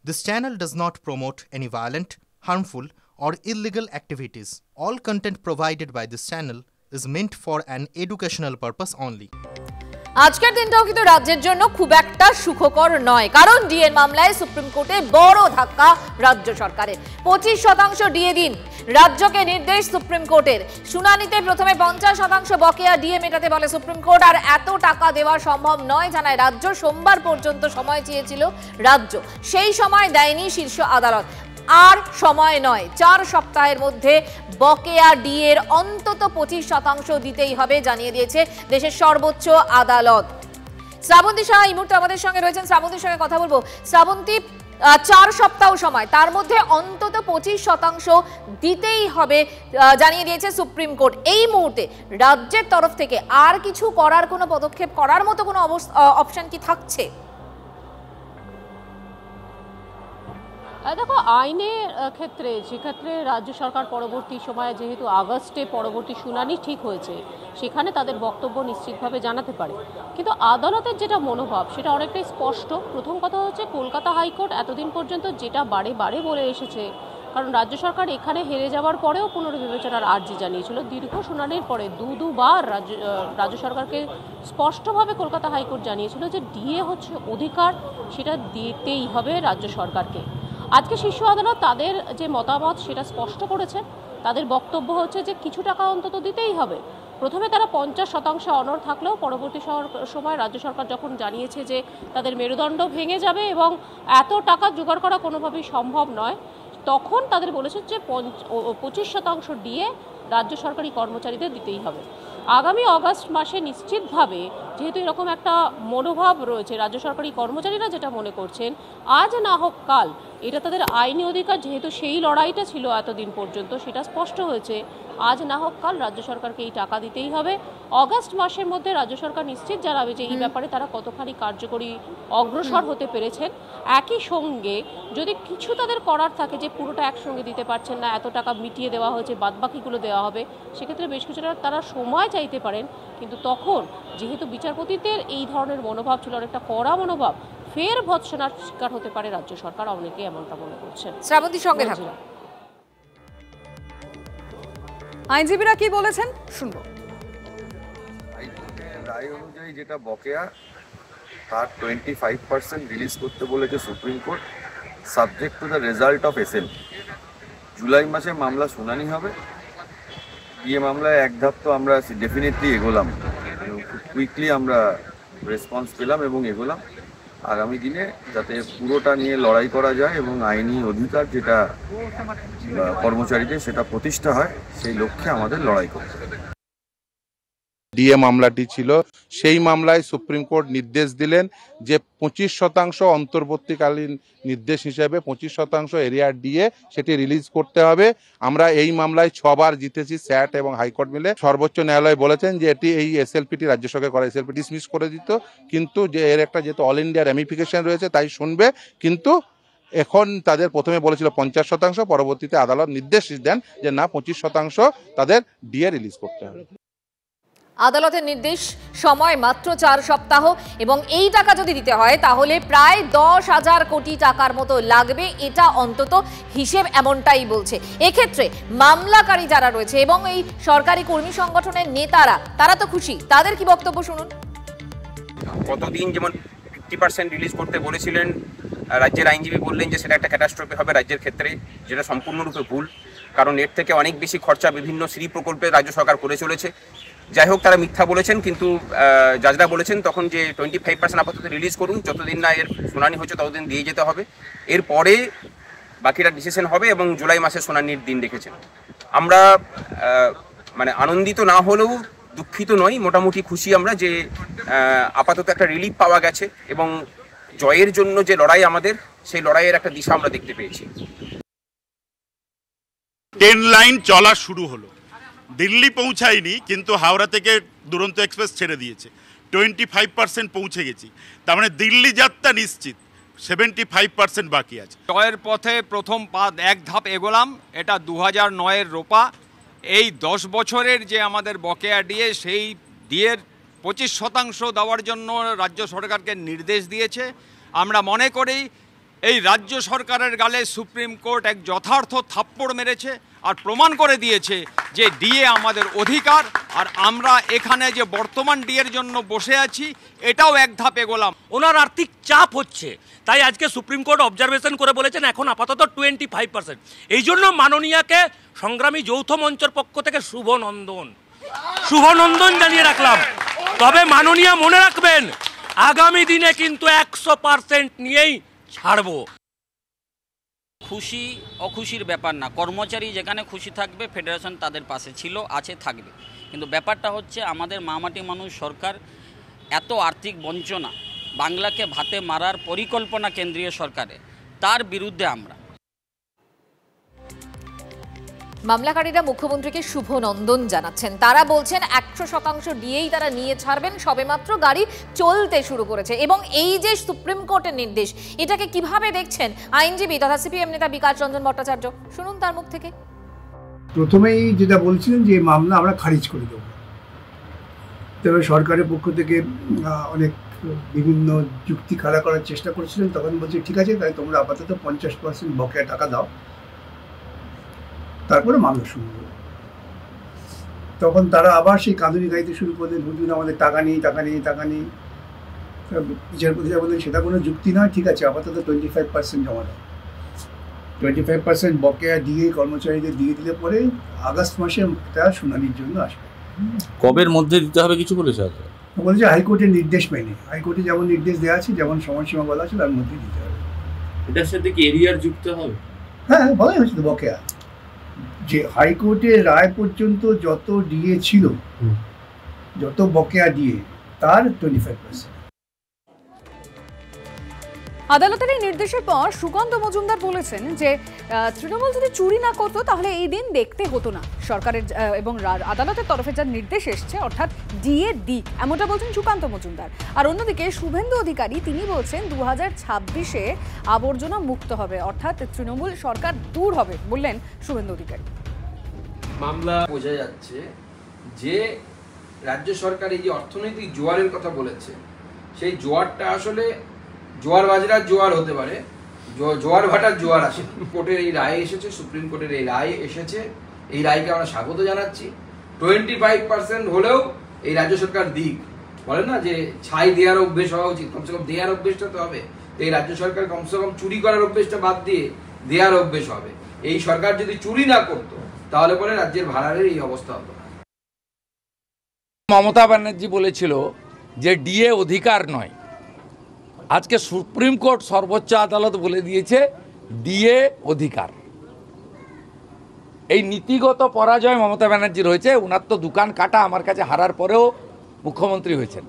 This channel does not promote any violent, harmful, or illegal activities. All content provided by this channel is meant for an educational purpose only. আজকের দিনটাও কিন্তু রাজ্যের জন্য খুব একটা সুখকর নয়, কারণ ডিএর মামলায় সুপ্রিম কোর্টে বড় ধাক্কা রাজ্য সরকারের। 25% ডিএ দিন, রাজ্যকে নির্দেশ সুপ্রিম কোর্টের। শুনানিতে প্রথমে 50% বকেয়া ডিএ মেটাতে বলে সুপ্রিম কোর্ট, আর এত টাকা দেওয়া সম্ভব নয় জানায় রাজ্য। সোমবার পর্যন্ত সময় চেয়েছিল রাজ্য, সেই সময় দেয়নি শীর্ষ আদালত। আর সময় নয়, 4 সপ্তাহের মধ্যে বকেয়া ডিএর অন্তত 25% দিতেই হবে জানিয়ে দিয়েছে দেশের সর্বোচ্চ আদালত। শ্রাবন্তী শাহ এই মুহূর্তে আমাদের সঙ্গে রয়েছেন, শ্রাবন্তীর সঙ্গে কথা বলবো। শ্রাবন্তী, 4 সপ্তাহ সময়, তার মধ্যে অন্তত 25% দিতেই হবে জানিয়ে দিয়েছে সুপ্রিম কোর্ট। এই মুহূর্তে রাজ্যের তরফ থেকে আর কিছু করার কোনো পদক্ষেপ করার মতো কোনো অপশন কি থাকছে? দেখো, আইনের ক্ষেত্রে সেক্ষেত্রে রাজ্য সরকার পরবর্তী সময়ে যেহেতু আগস্টে পরবর্তী শুনানি ঠিক হয়েছে, সেখানে তাদের বক্তব্য নিশ্চিতভাবে জানাতে পারে। কিন্তু আদালতের যেটা মনোভাব সেটা অনেকটাই স্পষ্ট। প্রথম কথা হচ্ছে, কলকাতা হাইকোর্ট এতদিন পর্যন্ত যেটা বারে বারে বলে এসেছে, কারণ রাজ্য সরকার এখানে হেরে যাওয়ার পরেও পুনর্বিবেচনার আর্জি জানিয়েছিল। দীর্ঘ শুনানির পরে দুবার রাজ্য সরকারকে স্পষ্টভাবে কলকাতা হাইকোর্ট জানিয়েছিল যে ডিএ হচ্ছে অধিকার, সেটা দিতেই হবে রাজ্য সরকারকে। আজকে শীর্ষ আদালত তাদের যে মতামত সেটা স্পষ্ট করেছে। তাদের বক্তব্য হচ্ছে যে কিছু টাকা অন্তত দিতেই হবে। প্রথমে তারা 50% অনড় থাকলেও পরবর্তী সময় রাজ্য সরকার যখন জানিয়েছে যে তাদের মেরুদণ্ড ভেঙে যাবে এবং এত টাকা জোগাড় করা কোনোভাবেই সম্ভব নয়, তখন তাদের বলেছে যে 25% ডিএ রাজ্য সরকারি কর্মচারীদের দিতেই হবে। আগামী অগাস্ট মাসে নিশ্চিতভাবে, যেহেতু এরকম একটা মনোভাব রয়েছে, রাজ্য সরকারি কর্মচারীরা যেটা মনে করছেন আজ না হোক কাল, এটা তাদের আইনি অধিকার, যেহেতু সেই লড়াইটা ছিল এতদিন পর্যন্ত, সেটা স্পষ্ট হয়েছে। আজ না হোক কাল রাজ্য সরকারকে এই টাকা দিতেই হবে। অগাস্ট মাসের মধ্যে রাজ্য সরকার নিশ্চিত জানাবে যে এই ব্যাপারে তারা কতখানি কার্যকরী অগ্রসর হতে পেরেছেন। একই সঙ্গে যদি কিছু তাদের করার থাকে যে পুরোটা একসঙ্গে দিতে পারছেন না, এত টাকা মিটিয়ে দেওয়া হয়েছে, বাদবাকিগুলো দেওয়া হবে, সেক্ষেত্রে বেশ কিছুটা তারা সময় চাইতে পারেন। কিন্তু তখন যেহেতু বিচারপতিদের এই ধরনের মনোভাব ছিল, অনেকটা কড়া মনোভাব, ফের ভৎসনার শিকার হতে পারে রাজ্য সরকার, অনেকে এমনটা মনে করছেন। শ্রাবন্তীর সঙ্গে থাকুন। আইনজীবীরা কি বলেছেন শুনবো। রায় অনুযায়ী যেটা বকেয়া, তার 25% রিলিজ করতে বলেছে supreme court, subject to the result of SL. July মাসে মামলা শুনানি হবে। ডিএ মামলায় এক ধাপ তো আমরা ডেফিনেটলি এগোলাম, খুব কুইকলি আমরা রেসপন্স পেলাম এবং এগোলাম। আগামী দিনে যাতে পুরোটা নিয়ে লড়াই করা যায় এবং আইনি অধিকার যেটা কর্মচারীদের সেটা প্রতিষ্ঠা হয়, সেই লক্ষ্যে আমাদের লড়াই করতে হবে। ডিএ মামলাটি ছিল, সেই মামলায় সুপ্রিম কোর্ট নির্দেশ দিলেন যে 25% অন্তর্বর্তীকালীন নির্দেশ হিসেবে 25% এরিয়ার ডিএ সেটি রিলিজ করতে হবে। আমরা এই মামলায় 6 বার জিতেছি, স্যাট এবং হাইকোর্ট মিলে। সর্বোচ্চ ন্যায়ালয় বলেছেন যে এটি এই এসএলপিটি রাজ্য সরকার করা এসএলপি ডিসমিস করে দিত, কিন্তু যে এর একটা যেহেতু অল ইন্ডিয়া রেমিফিকেশন রয়েছে তাই শুনবে। কিন্তু এখন তাদের প্রথমে বলেছিল 50%, পরবর্তীতে আদালত নির্দেশ দেন যে না, 25% তাদের ডিএ রিলিজ করতে হবে। আদালতের নির্দেশ, সময় মাত্র 4 সপ্তাহ, এবং এই টাকা যদি দিতে হয় তাহলে প্রায় 10,000 কোটি টাকার মতো লাগবে, এটা অন্তত হিসেব এমনটাই বলছে। এক্ষেত্রে মামলাকারী যারা রয়েছে এবং এই সরকারি কর্মী সংগঠনের নেতারা, তারা তো খুশি। তাদের কি বক্তব্য শুনুন। কতদিন যেমন 50% রিলিজ করতে বলেছিলেন, রাজ্যের আইনজীবী বললেন যে সেটা একটা ক্যাটাস্ট্রফি হবে রাজ্যের ক্ষেত্রে, যেটা সম্পূর্ণরূপে ভুল। কারণ এর থেকে অনেক বেশি খরচা বিভিন্ন শ্রী প্রকল্পে রাজ্য সরকার করে চলেছে। যাই হোক, তারা মিথ্যা বলেছেন, কিন্তু জাজরা বলেছেন তখন যে 25% আপাতত রিলিজ করুন, যতদিন না এর শুনানি হচ্ছে ততদিন দিয়ে যেতে হবে, এরপরে বাকিটা ডিসিশন হবে, এবং জুলাই মাসে শুনানির দিন রেখেছেন। আমরা আনন্দিত না হলেও দুঃখিত নই, মোটামুটি খুশি আমরা যে আপাতত একটা রিলিফ পাওয়া গেছে, এবং জয়ের জন্য যে লড়াই আমাদের, সেই লড়াইয়ের একটা দিশা আমরা দেখতে পেয়েছি। 10 লাইন চলা শুরু হলো, দিল্লি পৌঁছায়নি, কিন্তু হাওড়া থেকে দুরন্ত এক্সপ্রেস ছেড়ে দিয়েছে। 25% পৌঁছে গেছি, তার মানে দিল্লি যাত্রা নিশ্চিত, 75% বাকি আছে। জয়ের পথে প্রথম এক ধাপ এগোলাম। এটা 2009-এর রোপা। এই 10 বছরের যে আমাদের বকেয়া ডিএ, সেই ডিএর 25% দেওয়ার জন্য রাজ্য সরকারকে নির্দেশ দিয়েছে। আমরা মনে করি এই রাজ্য সরকারের গালে সুপ্রিম কোর্ট এক যথার্থ থাপ্পড় মেরেছে আর প্রমাণ করে দিয়েছে যে ডিএ আমাদের অধিকার, আর আমরা এখানে যে বর্তমান ডিএর জন্য বসে আছি এটাও এক ধাপ এগোলাম। ওনার আর্থিক চাপ হচ্ছে, তাই আজকে সুপ্রিম কোর্ট অবজারভেশন করে বলেছেন এখন আপাতত 25%। এই জন্য মাননীয়াকে সংগ্রামী যৌথ মঞ্চের পক্ষ থেকে শুভনন্দন জানিয়ে রাখলাম। তবে মাননীয়া মনে রাখবেন, আগামী দিনে কিন্তু 100% নিয়েই ছাড়বো। খুশি অখুশির ব্যাপার না, কর্মচারী যেখানে খুশি থাকবে ফেডারেশন তাদের পাশে ছিল, আছে, থাকবে। কিন্তু ব্যাপারটা হচ্ছে আমাদের মামাটি মানুষ সরকার এত আর্থিক বঞ্চনা, বাংলাকে ভাতে মারার পরিকল্পনা কেন্দ্রীয় সরকারে, তার বিরুদ্ধে আমরা। মামলাকারীরা মুখ্যমন্ত্রীকে শুভনন্দন জানাচ্ছেন। তারা বলছেন 100% ডিএই তারা নিয়ে ছাড়বেন, সবেমাত্র গাড়ি চলতে শুরু করেছে। এবং এই যে সুপ্রিম কোর্টের নির্দেশ, এটাকে কিভাবে দেখছেন আইনজীবী তথা সিপিএম নেতা বিকাশ রঞ্জন ভট্টাচার্য? শুনুন তার মুখ থেকে। প্রথমেই যেটা বলছিলেন যে মামলা আমরা খারিজ করে দেবো, তবে সরকারের পক্ষ থেকে অনেক বিভিন্ন যুক্তি খাড়া করার চেষ্টা করছিলেন। তখন বলছে ঠিক আছে, তাই তোমরা আপাতত 50% বকেয়া টাকা দাও, তারপরে মামলা শুরু হবে। তখন তারা আবার সেই কাঁদুনি গাইতে শুরু করলেন, হুজুর আমাদের টাকা নেই। বিচারপতিরা বললেন সেটা কোনো যুক্তি নয়, ঠিক আছে আপাতত 25% জমা দাও। 25% বকেয়া দিয়ে কর্মচারীদের দিয়ে দিলে পরে আগস্ট মাসে তারা শুনানির জন্য আসবে। কবের মধ্যে দিতে হবে কিছু বলেছে? বলেছে হাইকোর্টের নির্দেশ মেনে, হাইকোর্টে যেমন নির্দেশ দেওয়া আছে, যেমন সময়সীমা বলা আছে তার মধ্যে দিতে হবে। এটার সাথে কি এরিয়ার যুক্ত হবে? হ্যাঁ, বলাই হচ্ছে তো বকেয়া, যে হাইকোর্টের রায় পর্যন্ত যত ডিএ ছিল, যত বকেয়া ডিএ, তার 25%। আদালতের এই নির্দেশের পর সুকান্ত মজুমদার বলেছেন যে তৃণমূল যদি চুরি না করতো তাহলে এই দিন দেখতে হতো না। সরকারের এবং আদালতের তরফে যার নির্দেশ এসছে অর্থাৎ ডিএ দিক, এমনটা বলছেন সুকান্ত মজুমদার। আর অন্যদিকে শুভেন্দু অধিকারী তিনি বলছেন 2026-এ আবর্জনা মুক্ত হবে, অর্থাৎ তৃণমূল সরকার দূর হবে বললেন শুভেন্দু অধিকারী। মামলা বোঝা যাচ্ছে যে রাজ্য সরকার এই যে অর্থনৈতিক জোয়ারের কথা বলেছে, সেই জোয়ারটা আসলে জোয়ার বাজরার জোয়ার হতে পারে, জোয়ার ভাটার জোয়ার আসে। কোর্টের এই রায় এসেছে, সুপ্রিম কোর্টের এই রায় এসেছে, এই রায়কে আমরা স্বাগত জানাচ্ছি। 25% হলেও এই রাজ্য সরকার দিক, বলেন না যে ছাই দেওয়ার অভ্যেস হওয়া উচিত, কমসে কম দেওয়ার অভ্যেসটা তো হবে। তো এই রাজ্য সরকার কমসে কম চুরি করার অভ্যেসটা বাদ দিয়ে দেওয়ার অভ্যেস হবে। এই সরকার যদি চুরি না করতো তাহলে পরে রাজ্যের ভাড়ারের এই অবস্থা হতো না। মমতা ব্যানার্জি বলেছিল যে ডিএ অধিকার নয়, আজকে সুপ্রিম কোর্ট সর্বোচ্চ আদালত বলে দিয়েছে ডিএ অধিকার। এই নীতিগত পরাজয় মমতা ব্যানার্জির হয়েছে। ওনার তো দোকান কাটা, আমার কাছে হারার পরেও মুখ্যমন্ত্রী হয়েছেন,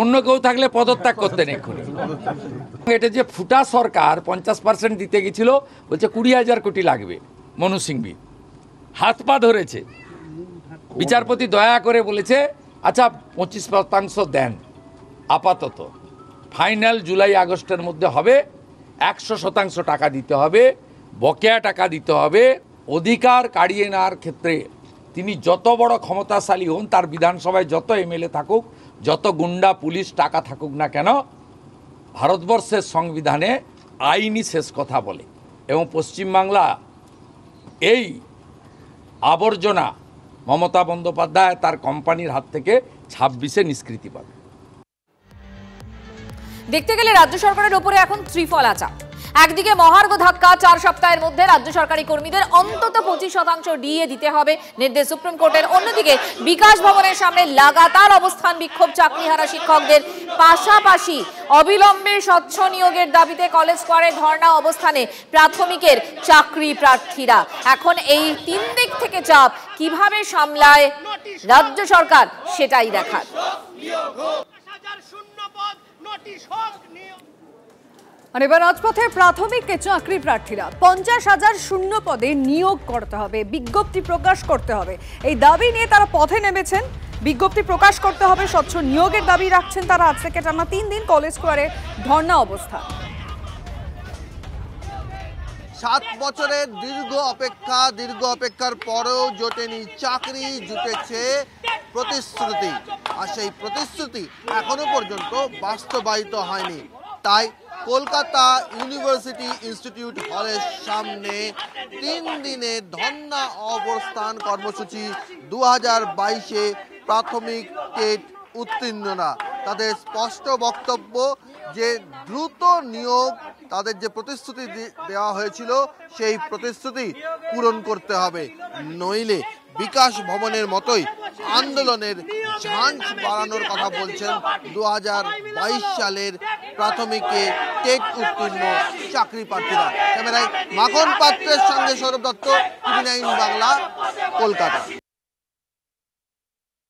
অন্য কেউ থাকলে পদত্যাগ করতেন এক্ষুনি। এটা যে ফুটা সরকার 50% দিতে গেছিল, বলছে 20,000 কোটি লাগবে, মনু সিংভি হাত পা ধরেছে। বিচারপতি দয়া করে বলেছে আচ্ছা 25% দেন, আপাতত ফাইনাল জুলাই আগস্টের মধ্যে হবে, 100% টাকা দিতে হবে, বকেয়া টাকা দিতে হবে। অধিকার কাড়িয়ে নেওয়ার ক্ষেত্রে তিনি যত বড় ক্ষমতাশালী হন, তার বিধানসভায় যত এমএলএ থাকুক, যত গুন্ডা পুলিশ টাকা থাকুক না কেন, ভারতবর্ষের সংবিধানে আইনই শেষ কথা বলে। এবং পশ্চিমবাংলা এই আবর্জনা মমতা বন্দ্যোপাধ্যায় তার কোম্পানির হাত থেকে 26-এ নিষ্কৃতি পাবে। দেখতে গেলে রাজ্য সরকারের উপরে এখন ত্রিফলা চাপ। একদিকে মহার্ঘ ধাক্কা, 4 সপ্তাহের মধ্যে রাজ্য সরকারি কর্মীদের অন্তত 25% ডিএ দিতে হবে, নির্দেশ সুপ্রিম কোর্টের। অন্যদিকে বিকাশ ভবনের সামনে লাগাতার অবস্থান বিক্ষোভ চাকরিহারা শিক্ষকদের, পাশাপাশি অবিলম্বে স্বচ্ছ নিয়োগের দাবিতে কলেজ স্কোয়ারে ধর্ণা অবস্থানে প্রাথমিকের চাকরি প্রার্থীরা। এখন এই 3 দিক থেকে চাপ কিভাবে সামলায় রাজ্য সরকার, সেটাই দেখার। আর এবার রাজপথে প্রাথমিক চাকরি প্রার্থীরা 50,000 শূন্য পদে নিয়োগ করতে হবে, বিজ্ঞপ্তি প্রকাশ করতে হবে, এই দাবি নিয়ে তারা পথে নেমেছেন। বিজ্ঞপ্তি প্রকাশ করতে হবে, স্বচ্ছ নিয়োগের দাবি রাখছেন তারা। আজ থেকে টানা 3 দিন কলেজ স্কোয়ারে ধর্ণা অবস্থান। 7 বছরের দীর্ঘ অপেক্ষার পরেও জোটেনি চাকরি, জুটেছে প্রতিশ্রুতি। আর সেই প্রতিশ্রুতি এখনো পর্যন্ত বাস্তবায়িত হয়নি। তাই কলকাতা ইউনিভার্সিটি ইনস্টিটিউট হলের সামনে 3 দিনের ধর্ণা অবস্থান কর্মসূচি 2022-এ প্রাথমিক টেট উত্তীর্ণরা। তাদের স্পষ্ট বক্তব্য যে দ্রুত নিয়োগ, তাদের যে প্রতিশ্রুতি দেওয়া হয়েছিল সেই প্রতিশ্রুতি পূরণ করতে হবে, নইলে বিকাশ ভবনের মতোই আন্দোলনের ঝাঁঝ বাড়ানোর কথা বলছেন 2022 সালের প্রাথমিকে টেট উত্তীর্ণ চাকরি প্রার্থীরা। ক্যামেরায় মাখন পাত্রের সঙ্গে সৌরভ দত্ত, টিভি 9 বাংলা, কলকাতা।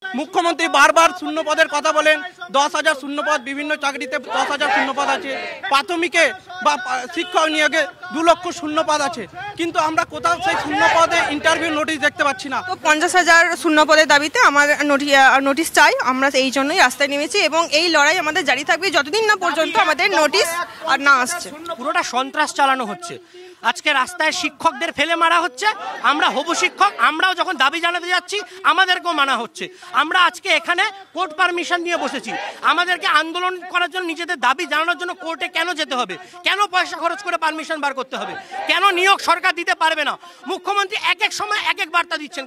মুখ্যমন্ত্রী বারবার শূন্য পদের কথা বলেন, 10,000 শূন্য পদ, বিভিন্ন চাকরিতে 10,000 শূন্য পদ আছে, প্রাথমিকে বা শিক্ষক নিয়োগে 2 লক্ষ শূন্য পদ আছে, কিন্তু আমরা কোথাও সেই শূন্য পদে ইন্টারভিউ নোটিশ দেখতে পাচ্ছি না। তো 50,000 শূন্য পদের দাবিতে আমার নোটিশ চাই, আমরা এই জন্যই রাস্তায় নেমেছি এবং এই লড়াই আমাদের জারি থাকবে যতদিন না পর্যন্ত আমাদের নোটিশ আর না আসছে। পুরোটা সন্ত্রাস চালানো হচ্ছে। আজকে রাস্তায় শিক্ষকদের ফেলে মারা হচ্ছে, আমরা হবু শিক্ষক, আমরাও যখন দাবি জানাতে যাচ্ছি আমাদেরকেও মানা হচ্ছে। আমরা আজকে এখানে কোর্ট পারমিশন নিয়ে বসেছি, আমাদেরকে আন্দোলন করার জন্য, নিজেদের দাবি জানানোর জন্য কোর্টে কেন যেতে হবে, কেন পয়সা খরচ করে পারমিশন বার করতে হবে, কেন নিয়োগ সরকার দিতে পারবে না? মুখ্যমন্ত্রী এক এক সময় এক এক বার্তা দিচ্ছেন।